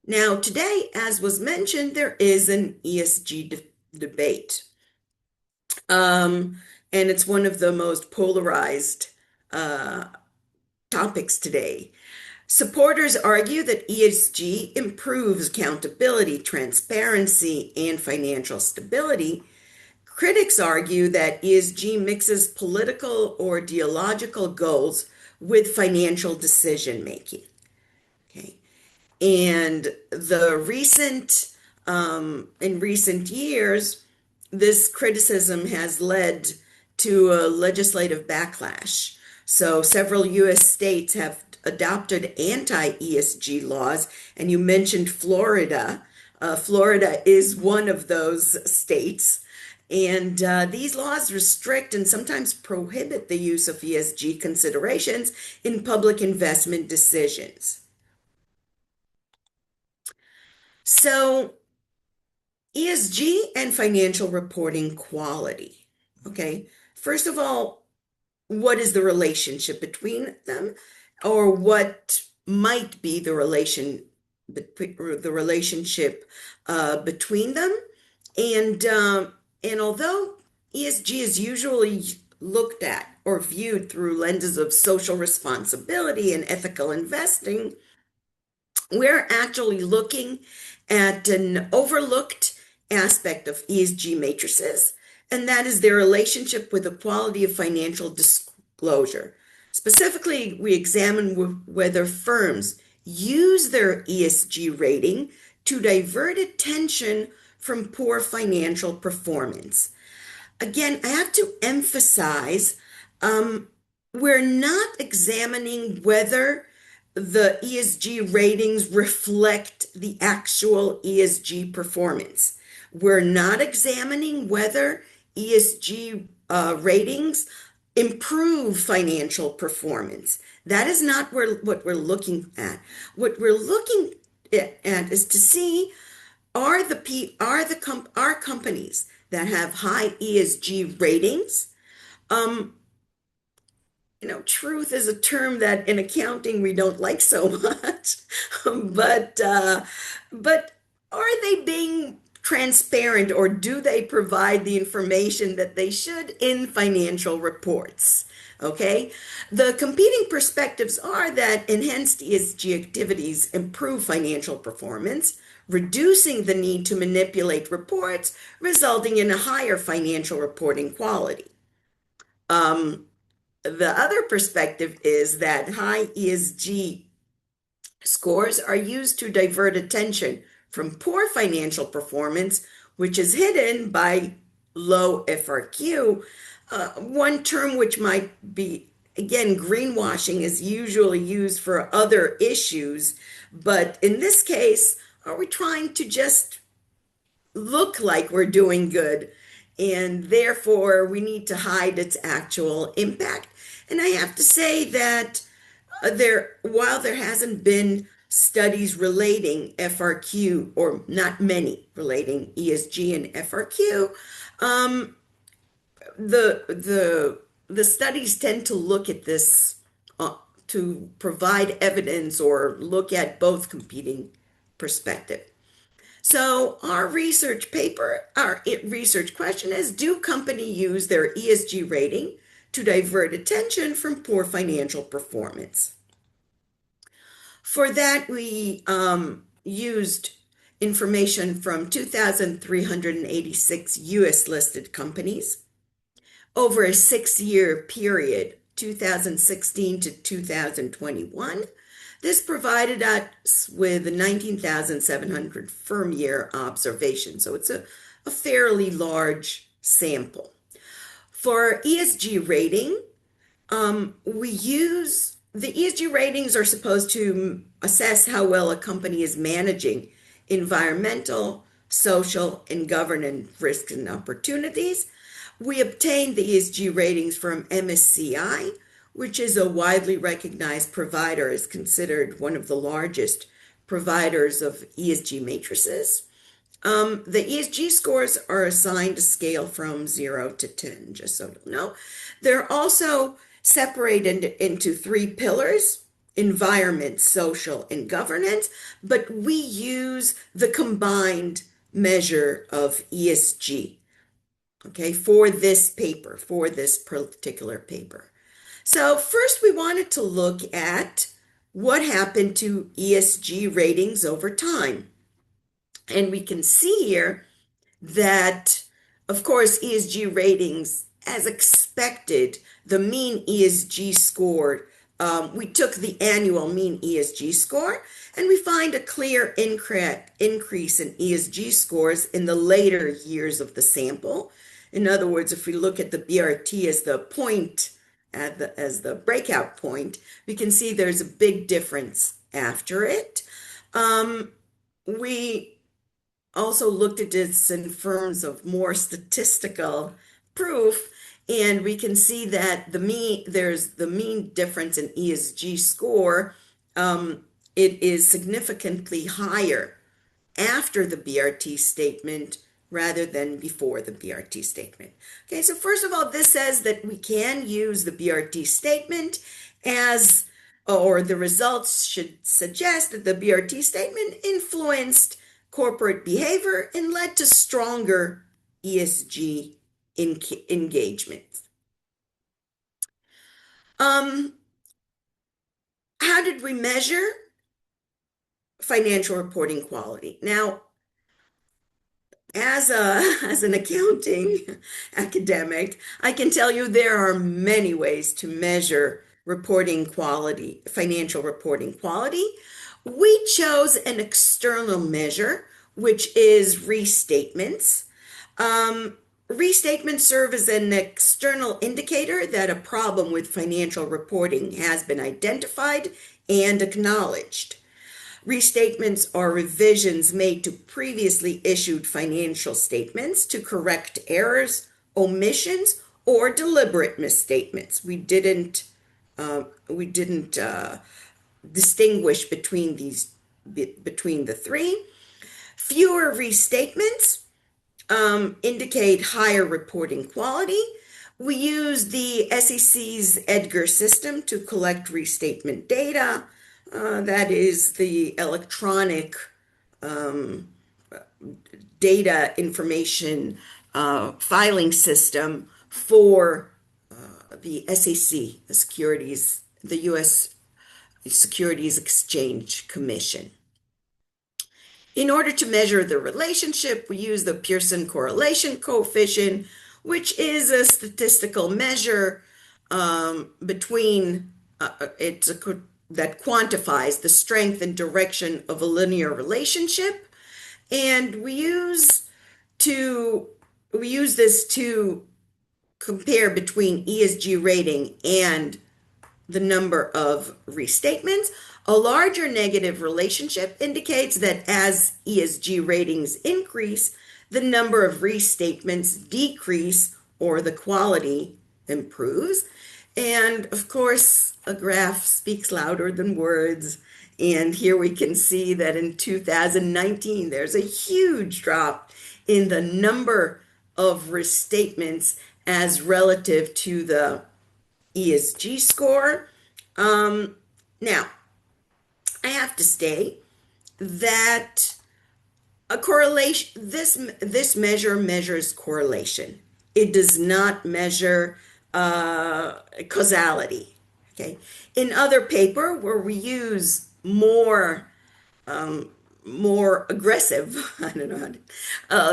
Now, today, as was mentioned, there is an ESG debate. And it's one of the most polarized topics today. Supporters argue that ESG improves accountability, transparency, and financial stability. Critics argue that ESG mixes political or ideological goals with financial decision making. Okay. And in recent years, this criticism has led to a legislative backlash. So several U.S. states have adopted anti-ESG laws, and you mentioned Florida. Florida is one of those states, and these laws restrict and sometimes prohibit the use of ESG considerations in public investment decisions. So ESG and financial reporting quality. Okay, first of all, what is the relationship between them, or what might be the relationship between them? And although ESG is usually looked at or viewed through lenses of social responsibility and ethical investing, we're actually looking at an overlooked aspect of ESG matrices, and that is their relationship with the quality of financial disclosure. Specifically, we examine whether firms use their ESG rating to divert attention from poor financial performance. Again, I have to emphasize, we're not examining whether the ESG ratings reflect the actual ESG performance. We're not examining whether ESG ratings improve financial performance. That is not what we're looking at. What we're looking at is to see are companies that have high ESG ratings. Truth is a term that in accounting we don't like so much, but are they being transparent, or do they provide the information that they should in financial reports? Okay, the competing perspectives are that enhanced ESG activities improve financial performance, reducing the need to manipulate reports, resulting in a higher financial reporting quality. The other perspective is that high ESG scores are used to divert attention from poor financial performance, which is hidden by low FRQ. One term which might be, again, greenwashing is usually used for other issues, but in this case, are we trying to just look like we're doing good, and therefore we need to hide its actual impact? And I have to say that while there hasn't been studies relating FRQ, or not many relating ESG and FRQ, the studies tend to look at this to provide evidence or look at both competing perspectives. So our research question is, do companies use their ESG rating to divert attention from poor financial performance? For that, we used information from 2,386 U.S. listed companies over a 6-year period, 2016 to 2021. This provided us with 19,700 firm year observations, so it's a fairly large sample. For ESG rating, the ESG ratings are supposed to assess how well a company is managing environmental, social, and governance risks and opportunities. We obtained the ESG ratings from MSCI, which is a widely recognized provider, is considered one of the largest providers of ESG matrices. The ESG scores are assigned a scale from 0 to 10, just so you know. They're also separated into 3 pillars: environment, social, and governance, but we use the combined measure of ESG, okay, for this paper, for this particular paper. So first we wanted to look at what happened to ESG ratings over time. And we can see here that, of course, ESG ratings, as expected, the mean ESG score, we took the annual mean ESG score, and we find a clear increase in ESG scores in the later years of the sample. In other words, if we look at the BRT as the point, as the breakout point, we can see there's a big difference after it. We also looked at this in terms of more statistical proof, and we can see that there's the mean difference in ESG score. It is significantly higher after the BRT statement rather than before the BRT statement. Okay, so first of all, this says that we can use the BRT statement as, or the results should suggest that the BRT statement influenced corporate behavior and led to stronger ESG engagement. How did we measure financial reporting quality? Now, as an accounting academic, I can tell you there are many ways to measure reporting quality, financial reporting quality. We chose an external measure, which is restatements. Restatements serve as an external indicator that a problem with financial reporting has been identified and acknowledged. Restatements are revisions made to previously issued financial statements to correct errors, omissions, or deliberate misstatements. We didn't distinguish between the three. Fewer restatements indicate higher reporting quality. We use the SEC's Edgar system to collect restatement data. That is the electronic data information filing system for the SEC, the U.S. Securities Exchange Commission. In order to measure the relationship, we use the Petersen correlation coefficient, which is a statistical measure that quantifies the strength and direction of a linear relationship. And we use this to compare between ESG rating and the number of restatements. A larger negative relationship indicates that as ESG ratings increase, the number of restatements decrease or the quality improves. And of course, a graph speaks louder than words. And here we can see that in 2019, there's a huge drop in the number of restatements as relative to the ESG score. Now, I have to state that a correlation, this measure measures correlation. It does not measure causality. Okay. In other paper where we use more aggressive, I don't know,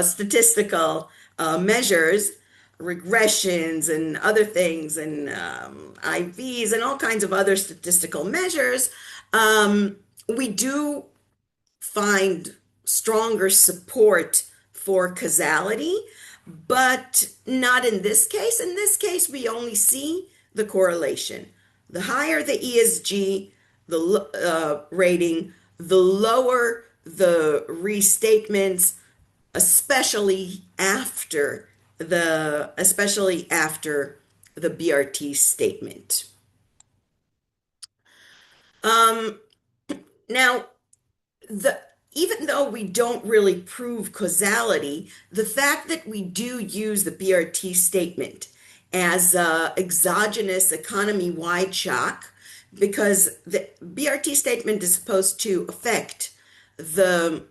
statistical measures, regressions and other things, and IVs and all kinds of other statistical measures, we do find stronger support for causality, but not in this case. In this case, we only see the correlation. The higher the ESG, the rating, the lower the restatements, especially after the BRT statement. Now, even though we don't really prove causality, the fact that we do use the BRT statement as a exogenous economy-wide shock, because the BRT statement is supposed to affect the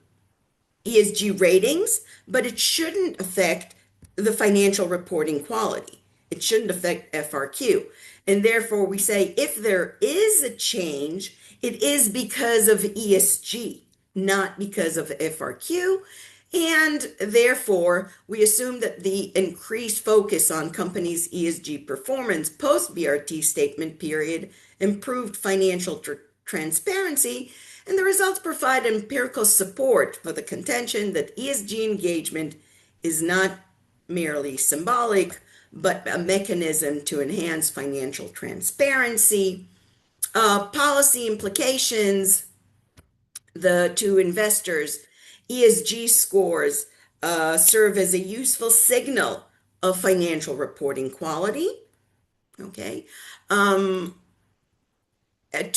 ESG ratings, but it shouldn't affect the financial reporting quality. It shouldn't affect FRQ. And therefore, we say if there is a change, it is because of ESG, not because of FRQ. And therefore, we assume that the increased focus on companies' ESG performance post-BRT statement period improved financial transparency, and the results provide empirical support for the contention that ESG engagement is not merely symbolic, but a mechanism to enhance financial transparency. Policy implications to investors. ESG scores serve as a useful signal of financial reporting quality. Okay. To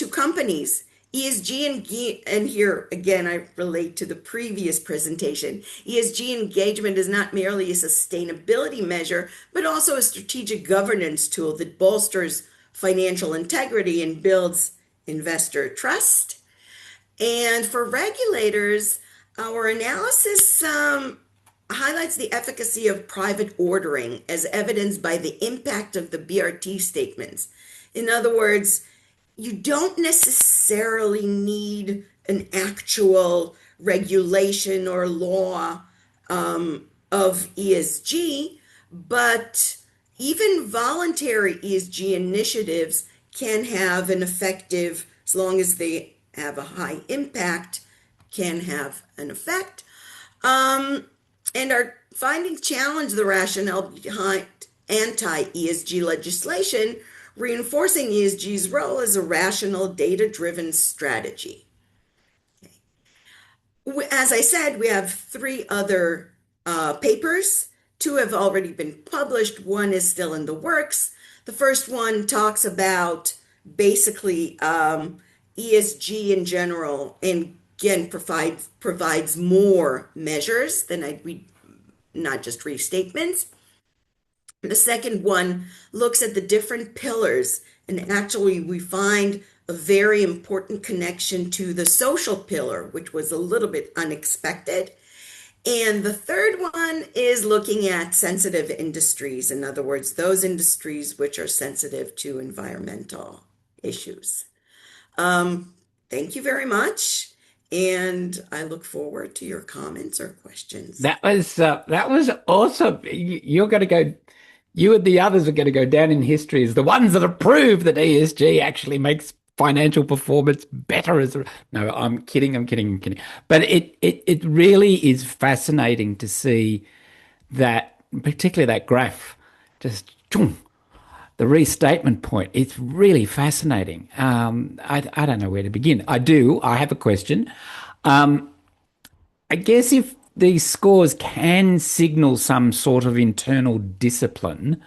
companies, ESG, and here again, I relate to the previous presentation. ESG engagement is not merely a sustainability measure, but also a strategic governance tool that bolsters financial integrity and builds investor trust. And for regulators, our analysis highlights the efficacy of private ordering as evidenced by the impact of the BRT statements. In other words, you don't necessarily need an actual regulation or law of ESG, but even voluntary ESG initiatives can have an effective, as long as they have a high impact, can have an effect. And our findings challenge the rationale behind anti-ESG legislation, reinforcing ESG's role as a rational, data-driven strategy. Okay. As I said, we have 3 other papers. 2 have already been published. 1 is still in the works. The first one talks about basically ESG in general, and again provides more measures than not just restatements. The second one looks at the different pillars, and actually we find a very important connection to the social pillar, which was a little bit unexpected. And the third one is looking at sensitive industries, in other words, those industries which are sensitive to environmental issues. Thank you very much, and I look forward to your comments or questions. That was awesome. You're going to go. You and the others are going to go down in history as the ones that have proved that ESG actually makes financial performance better. No, I'm kidding. But it really is fascinating to see that, particularly that graph, just the restatement point. It's really fascinating. I don't know where to begin. I have a question. I guess if these scores can signal some sort of internal discipline,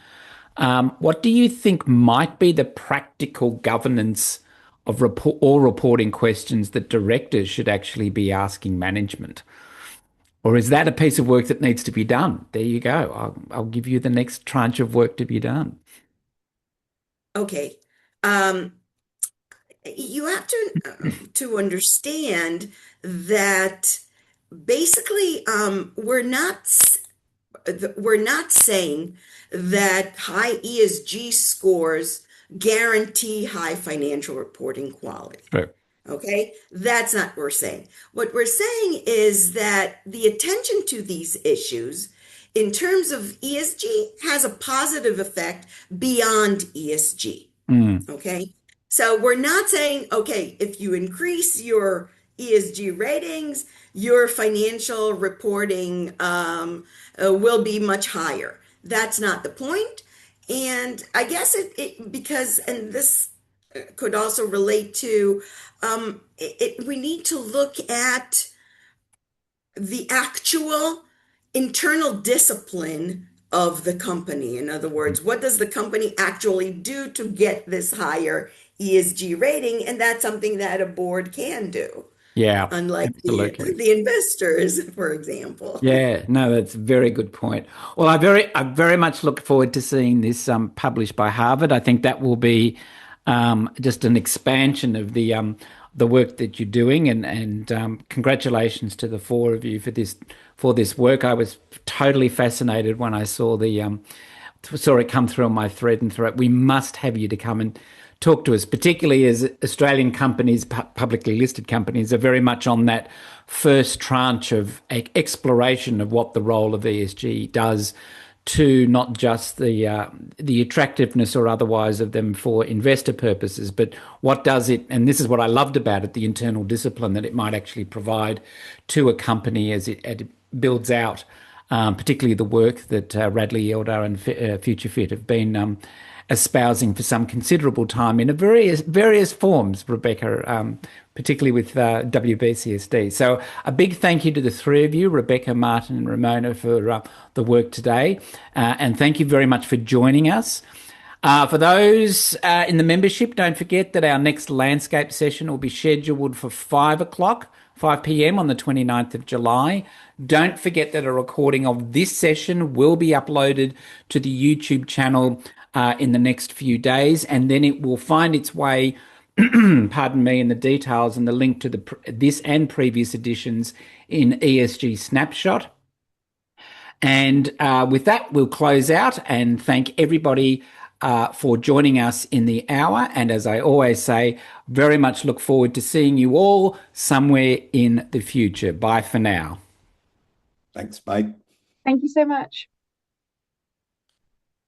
what do you think might be the practical governance of all reporting questions that directors should actually be asking management? Or is that a piece of work that needs to be done? There you go. I'll give you the next tranche of work to be done. Okay. You have to understand that basically we're not saying that high ESG scores guarantee high financial reporting quality. Right. Okay, that's not what we're saying. What we're saying is that the attention to these issues in terms of ESG has a positive effect beyond ESG. Okay, so we're not saying, okay, if you increase your ESG ratings, your financial reporting will be much higher. That's not the point. And I guess because, and this could also relate to, we need to look at the actual internal discipline of the company. In other words, what does the company actually do to get this higher ESG rating? And that's something that a board can do. Yeah, Unlike absolutely. the investors, for example. Yeah, no, that's a very good point. Well, I very much look forward to seeing this published by Harvard. I think that will be just an expansion of the work that you're doing, and congratulations to the four of you for this work. I was totally fascinated when I saw it come through on my thread and thought we must have you to come and talk to us, particularly as Australian companies, publicly listed companies, are very much on that first tranche of exploration of what the role of ESG does to not just the attractiveness or otherwise of them for investor purposes, but what does it, and this is what I loved about it, the internal discipline that it might actually provide to a company as it builds out, particularly the work that Radley, Yeldar and FutureFit have been espousing for some considerable time in various forms, Rebecca, particularly with WBCSD. So a big thank you to the three of you, Rebecca, Martin and Rimona, for the work today. And thank you very much for joining us. For those in the membership, don't forget that our next landscape session will be scheduled for 5 p.m. on the 29th of July. Don't forget that a recording of this session will be uploaded to the YouTube channel in the next few days, and then it will find its way, pardon me, in the details and the link to this and previous editions in ESG Snapshot. And with that, we'll close out and thank everybody for joining us in the hour. And as I always say, very much look forward to seeing you all somewhere in the future. Bye for now. Thanks, bye. Thank you so much.